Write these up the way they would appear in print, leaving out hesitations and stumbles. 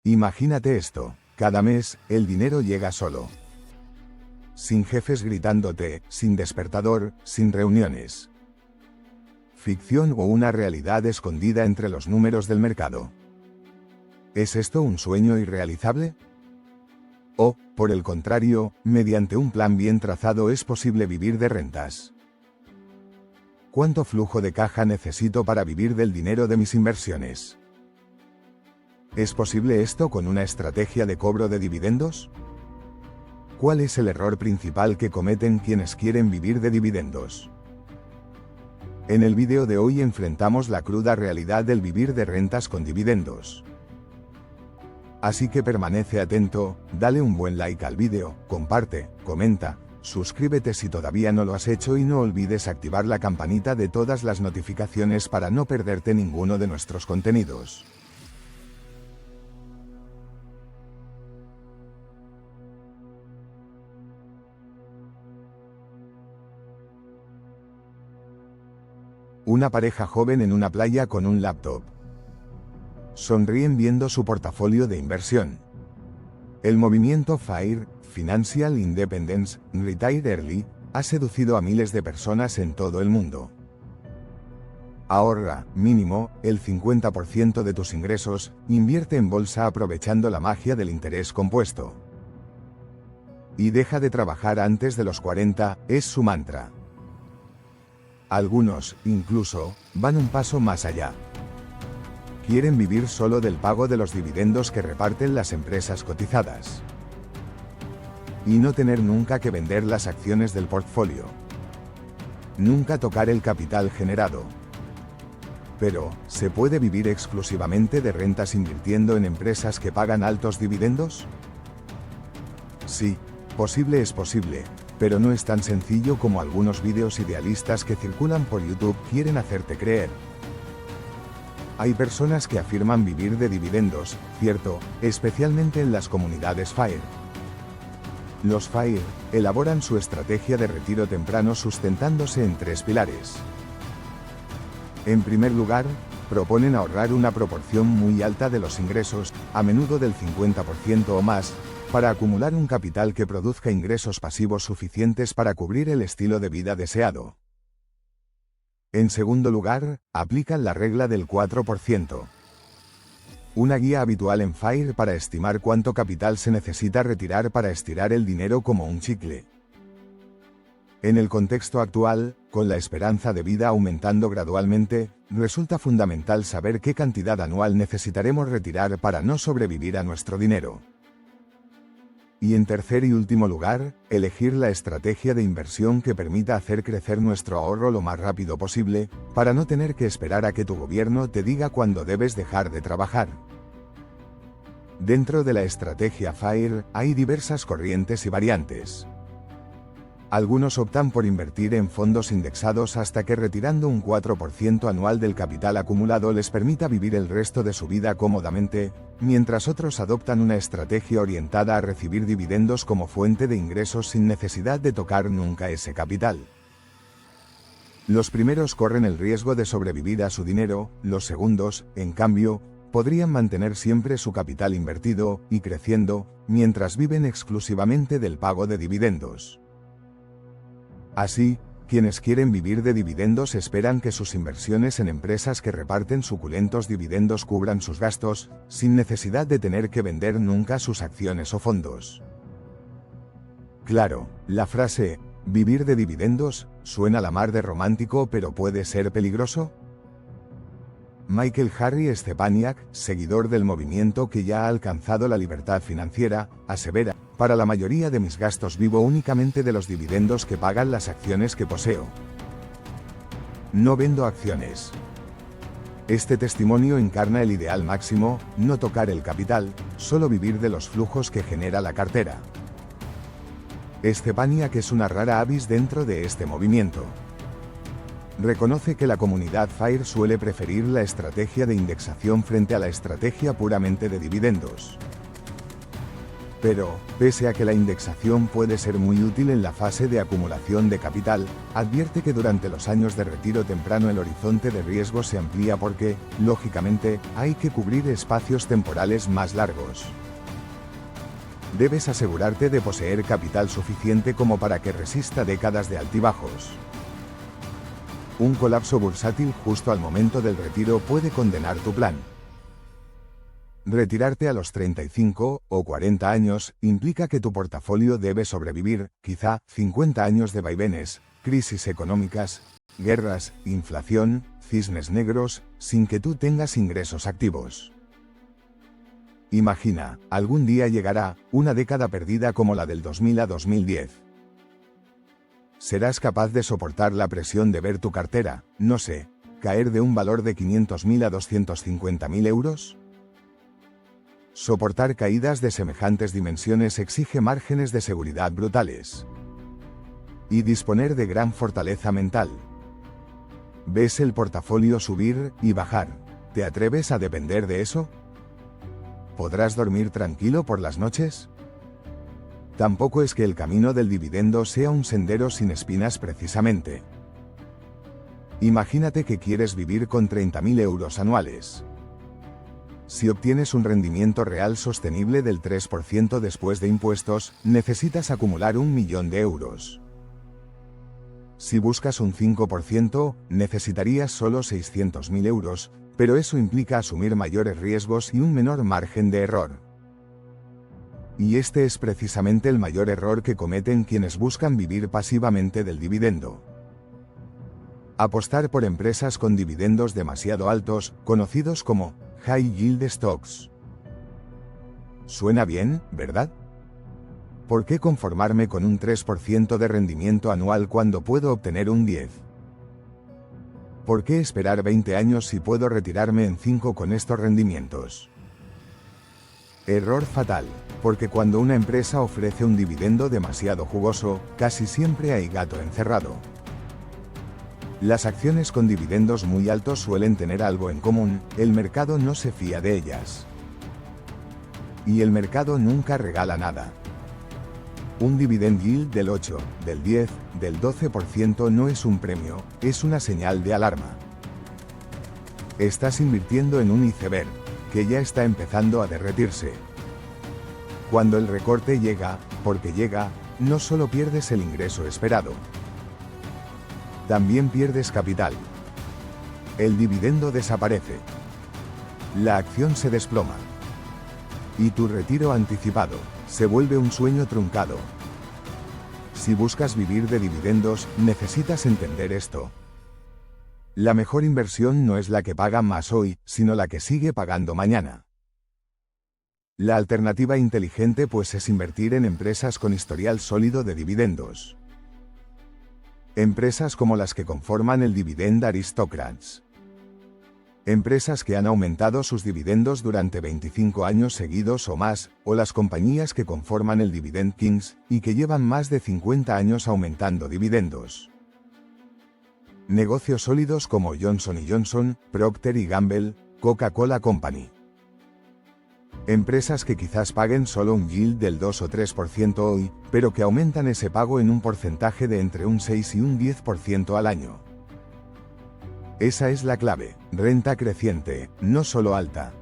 Imagínate esto, cada mes, el dinero llega solo. Sin jefes gritándote, sin despertador, sin reuniones. Ficción o una realidad escondida entre los números del mercado. ¿Es esto un sueño irrealizable? O, por el contrario, mediante un plan bien trazado es posible vivir de rentas. ¿Cuánto flujo de caja necesito para vivir del dinero de mis inversiones? ¿Es posible esto con una estrategia de cobro de dividendos? ¿Cuál es el error principal que cometen quienes quieren vivir de dividendos? En el vídeo de hoy enfrentamos la cruda realidad del vivir de rentas con dividendos. Así que permanece atento, dale un buen like al vídeo, comparte, comenta, suscríbete si todavía no lo has hecho y no olvides activar la campanita de todas las notificaciones para no perderte ninguno de nuestros contenidos. Una pareja joven en una playa con un laptop. Sonríen viendo su portafolio de inversión. El movimiento FIRE, Financial Independence, Retire Early, ha seducido a miles de personas en todo el mundo. Ahorra, mínimo, el 50% de tus ingresos, invierte en bolsa aprovechando la magia del interés compuesto. Y deja de trabajar antes de los 40, es su mantra. Algunos, incluso, van un paso más allá. Quieren vivir solo del pago de los dividendos que reparten las empresas cotizadas. Y no tener nunca que vender las acciones del portfolio. Nunca tocar el capital generado. Pero, ¿se puede vivir exclusivamente de rentas invirtiendo en empresas que pagan altos dividendos? Sí, posible es posible, pero no es tan sencillo como algunos vídeos idealistas que circulan por YouTube quieren hacerte creer. Hay personas que afirman vivir de dividendos, cierto, especialmente en las comunidades FIRE. Los FIRE elaboran su estrategia de retiro temprano sustentándose en 3 pilares. En primer lugar, proponen ahorrar una proporción muy alta de los ingresos, a menudo del 50% o más, para acumular un capital que produzca ingresos pasivos suficientes para cubrir el estilo de vida deseado. En segundo lugar, aplican la regla del 4%. Una guía habitual en FIRE para estimar cuánto capital se necesita retirar para estirar el dinero como un chicle. En el contexto actual, con la esperanza de vida aumentando gradualmente, resulta fundamental saber qué cantidad anual necesitaremos retirar para no sobrevivir a nuestro dinero. Y en tercer y último lugar, elegir la estrategia de inversión que permita hacer crecer nuestro ahorro lo más rápido posible, para no tener que esperar a que tu gobierno te diga cuándo debes dejar de trabajar. Dentro de la estrategia FIRE, hay diversas corrientes y variantes. Algunos optan por invertir en fondos indexados hasta que retirando un 4% anual del capital acumulado les permita vivir el resto de su vida cómodamente, mientras otros adoptan una estrategia orientada a recibir dividendos como fuente de ingresos sin necesidad de tocar nunca ese capital. Los primeros corren el riesgo de sobrevivir a su dinero, los segundos, en cambio, podrían mantener siempre su capital invertido y creciendo, mientras viven exclusivamente del pago de dividendos. Así, quienes quieren vivir de dividendos esperan que sus inversiones en empresas que reparten suculentos dividendos cubran sus gastos, sin necesidad de tener que vender nunca sus acciones o fondos. Claro, la frase, vivir de dividendos, suena la mar de romántico pero puede ser peligroso. Michael Harry Stepaniak, seguidor del movimiento que ya ha alcanzado la libertad financiera, asevera, para la mayoría de mis gastos vivo únicamente de los dividendos que pagan las acciones que poseo. No vendo acciones. Este testimonio encarna el ideal máximo, no tocar el capital, solo vivir de los flujos que genera la cartera. Stepaniak es una rara avis dentro de este movimiento. Reconoce que la comunidad FIRE suele preferir la estrategia de indexación frente a la estrategia puramente de dividendos. Pero, pese a que la indexación puede ser muy útil en la fase de acumulación de capital, advierte que durante los años de retiro temprano el horizonte de riesgo se amplía porque, lógicamente, hay que cubrir espacios temporales más largos. Debes asegurarte de poseer capital suficiente como para que resista décadas de altibajos. Un colapso bursátil justo al momento del retiro puede condenar tu plan. Retirarte a los 35 o 40 años implica que tu portafolio debe sobrevivir, quizá, 50 años de vaivenes, crisis económicas, guerras, inflación, cisnes negros, sin que tú tengas ingresos activos. Imagina, algún día llegará, una década perdida como la del 2000 a 2010. ¿Serás capaz de soportar la presión de ver tu cartera, no sé, caer de un valor de 500.000 a 250.000 euros? Soportar caídas de semejantes dimensiones exige márgenes de seguridad brutales. Y disponer de gran fortaleza mental. ¿Ves el portafolio subir y bajar? ¿Te atreves a depender de eso? ¿Podrás dormir tranquilo por las noches? Tampoco es que el camino del dividendo sea un sendero sin espinas precisamente. Imagínate que quieres vivir con 30.000 euros anuales. Si obtienes un rendimiento real sostenible del 3% después de impuestos, necesitas acumular 1 millón de euros. Si buscas un 5%, necesitarías solo 600.000 euros, pero eso implica asumir mayores riesgos y un menor margen de error. Y este es precisamente el mayor error que cometen quienes buscan vivir pasivamente del dividendo. Apostar por empresas con dividendos demasiado altos, conocidos como High Yield Stocks. Suena bien, ¿verdad? ¿Por qué conformarme con un 3% de rendimiento anual cuando puedo obtener un 10%? ¿Por qué esperar 20 años si puedo retirarme en 5 con estos rendimientos? Error fatal, porque cuando una empresa ofrece un dividendo demasiado jugoso, casi siempre hay gato encerrado. Las acciones con dividendos muy altos suelen tener algo en común: el mercado no se fía de ellas. Y el mercado nunca regala nada. Un dividend yield del 8, del 10, del 12% no es un premio, es una señal de alarma. Estás invirtiendo en un iceberg, que ya está empezando a derretirse. Cuando el recorte llega, porque llega, no solo pierdes el ingreso esperado, también pierdes capital. El dividendo desaparece. La acción se desploma. Y tu retiro anticipado se vuelve un sueño truncado. Si buscas vivir de dividendos, necesitas entender esto. La mejor inversión no es la que paga más hoy, sino la que sigue pagando mañana. La alternativa inteligente pues es invertir en empresas con historial sólido de dividendos. Empresas como las que conforman el Dividend Aristocrats. Empresas que han aumentado sus dividendos durante 25 años seguidos o más, o las compañías que conforman el Dividend Kings, y que llevan más de 50 años aumentando dividendos. Negocios sólidos como Johnson & Johnson, Procter & Gamble, Coca-Cola Company. Empresas que quizás paguen solo un yield del 2 o 3% hoy, pero que aumentan ese pago en un porcentaje de entre un 6 y un 10% al año. Esa es la clave: renta creciente, no solo alta.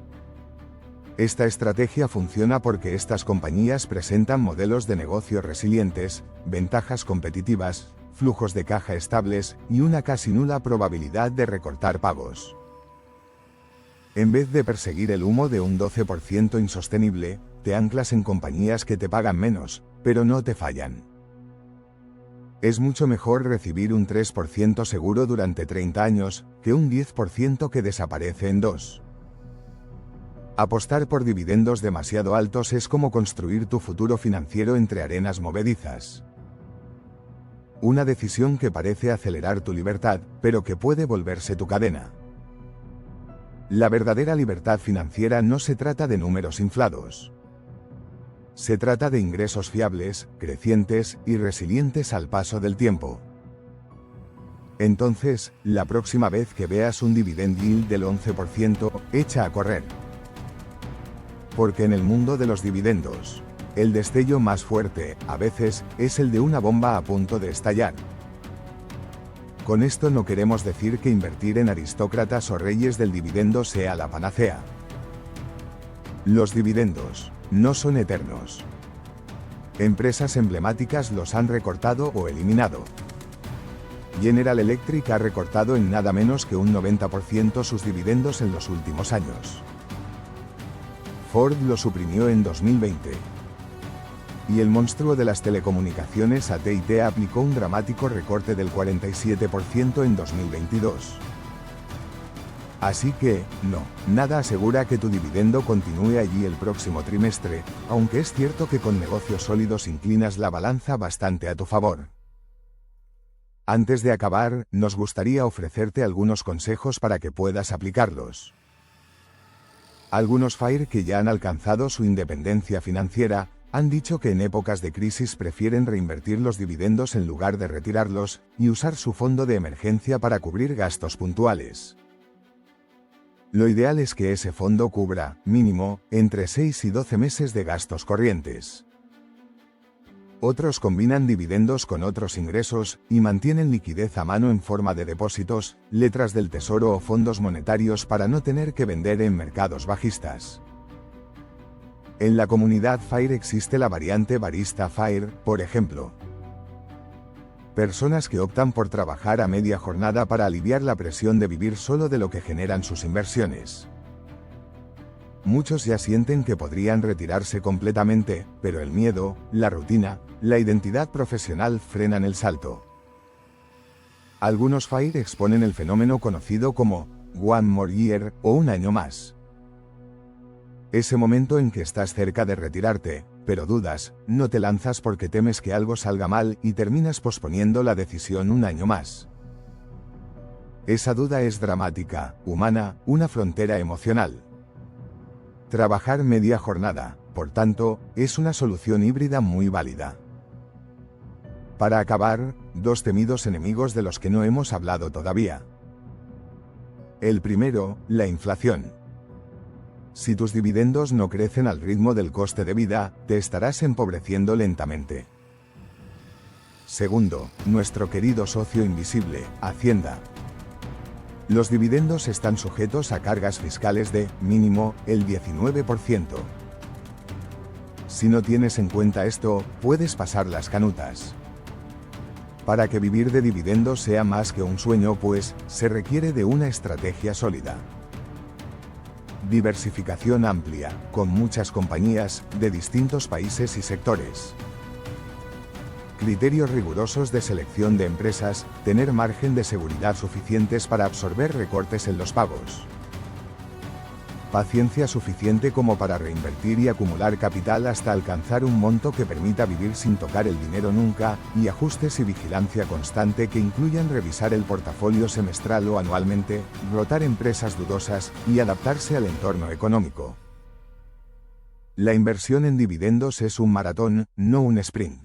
Esta estrategia funciona porque estas compañías presentan modelos de negocio resilientes, ventajas competitivas, flujos de caja estables y una casi nula probabilidad de recortar pagos. En vez de perseguir el humo de un 12% insostenible, te anclas en compañías que te pagan menos, pero no te fallan. Es mucho mejor recibir un 3% seguro durante 30 años, que un 10% que desaparece en 2. Apostar por dividendos demasiado altos es como construir tu futuro financiero entre arenas movedizas. Una decisión que parece acelerar tu libertad, pero que puede volverse tu cadena. La verdadera libertad financiera no se trata de números inflados. Se trata de ingresos fiables, crecientes y resilientes al paso del tiempo. Entonces, la próxima vez que veas un dividend yield del 11%, echa a correr. Porque en el mundo de los dividendos, El destello más fuerte, a veces, es el de una bomba a punto de estallar. Con esto no queremos decir que invertir en aristócratas o reyes del dividendo sea la panacea. Los dividendos no son eternos. Empresas emblemáticas los han recortado o eliminado. General Electric ha recortado en nada menos que un 90% sus dividendos en los últimos años. Ford lo suprimió en 2020. Y el monstruo de las telecomunicaciones AT&T aplicó un dramático recorte del 47% en 2022. Así que, no, nada asegura que tu dividendo continúe allí el próximo trimestre, aunque es cierto que con negocios sólidos inclinas la balanza bastante a tu favor. Antes de acabar, nos gustaría ofrecerte algunos consejos para que puedas aplicarlos. Algunos FIRE que ya han alcanzado su independencia financiera, han dicho que en épocas de crisis prefieren reinvertir los dividendos en lugar de retirarlos, y usar su fondo de emergencia para cubrir gastos puntuales. Lo ideal es que ese fondo cubra, mínimo, entre 6 y 12 meses de gastos corrientes. Otros combinan dividendos con otros ingresos, y mantienen liquidez a mano en forma de depósitos, letras del tesoro o fondos monetarios para no tener que vender en mercados bajistas. En la comunidad FIRE existe la variante Barista FIRE, por ejemplo. Personas que optan por trabajar a media jornada para aliviar la presión de vivir solo de lo que generan sus inversiones. Muchos ya sienten que podrían retirarse completamente, pero el miedo, la rutina, la identidad profesional frenan el salto. Algunos FIRE exponen el fenómeno conocido como One More Year o un año más. Ese momento en que estás cerca de retirarte, pero dudas, no te lanzas porque temes que algo salga mal y terminas posponiendo la decisión un año más. Esa duda es dramática, humana, una frontera emocional. Trabajar media jornada, por tanto, es una solución híbrida muy válida. Para acabar, dos temidos enemigos de los que no hemos hablado todavía. El primero, la inflación. Si tus dividendos no crecen al ritmo del coste de vida, te estarás empobreciendo lentamente. Segundo, nuestro querido socio invisible, Hacienda. Los dividendos están sujetos a cargas fiscales de, mínimo, el 19%. Si no tienes en cuenta esto, puedes pasar las canutas. Para que vivir de dividendos sea más que un sueño, pues, se requiere de una estrategia sólida. Diversificación amplia, con muchas compañías, de distintos países y sectores. Criterios rigurosos de selección de empresas, tener margen de seguridad suficientes para absorber recortes en los pagos. Paciencia suficiente como para reinvertir y acumular capital hasta alcanzar un monto que permita vivir sin tocar el dinero nunca, y ajustes y vigilancia constante que incluyan revisar el portafolio semestral o anualmente, rotar empresas dudosas, y adaptarse al entorno económico. La inversión en dividendos es un maratón, no un sprint.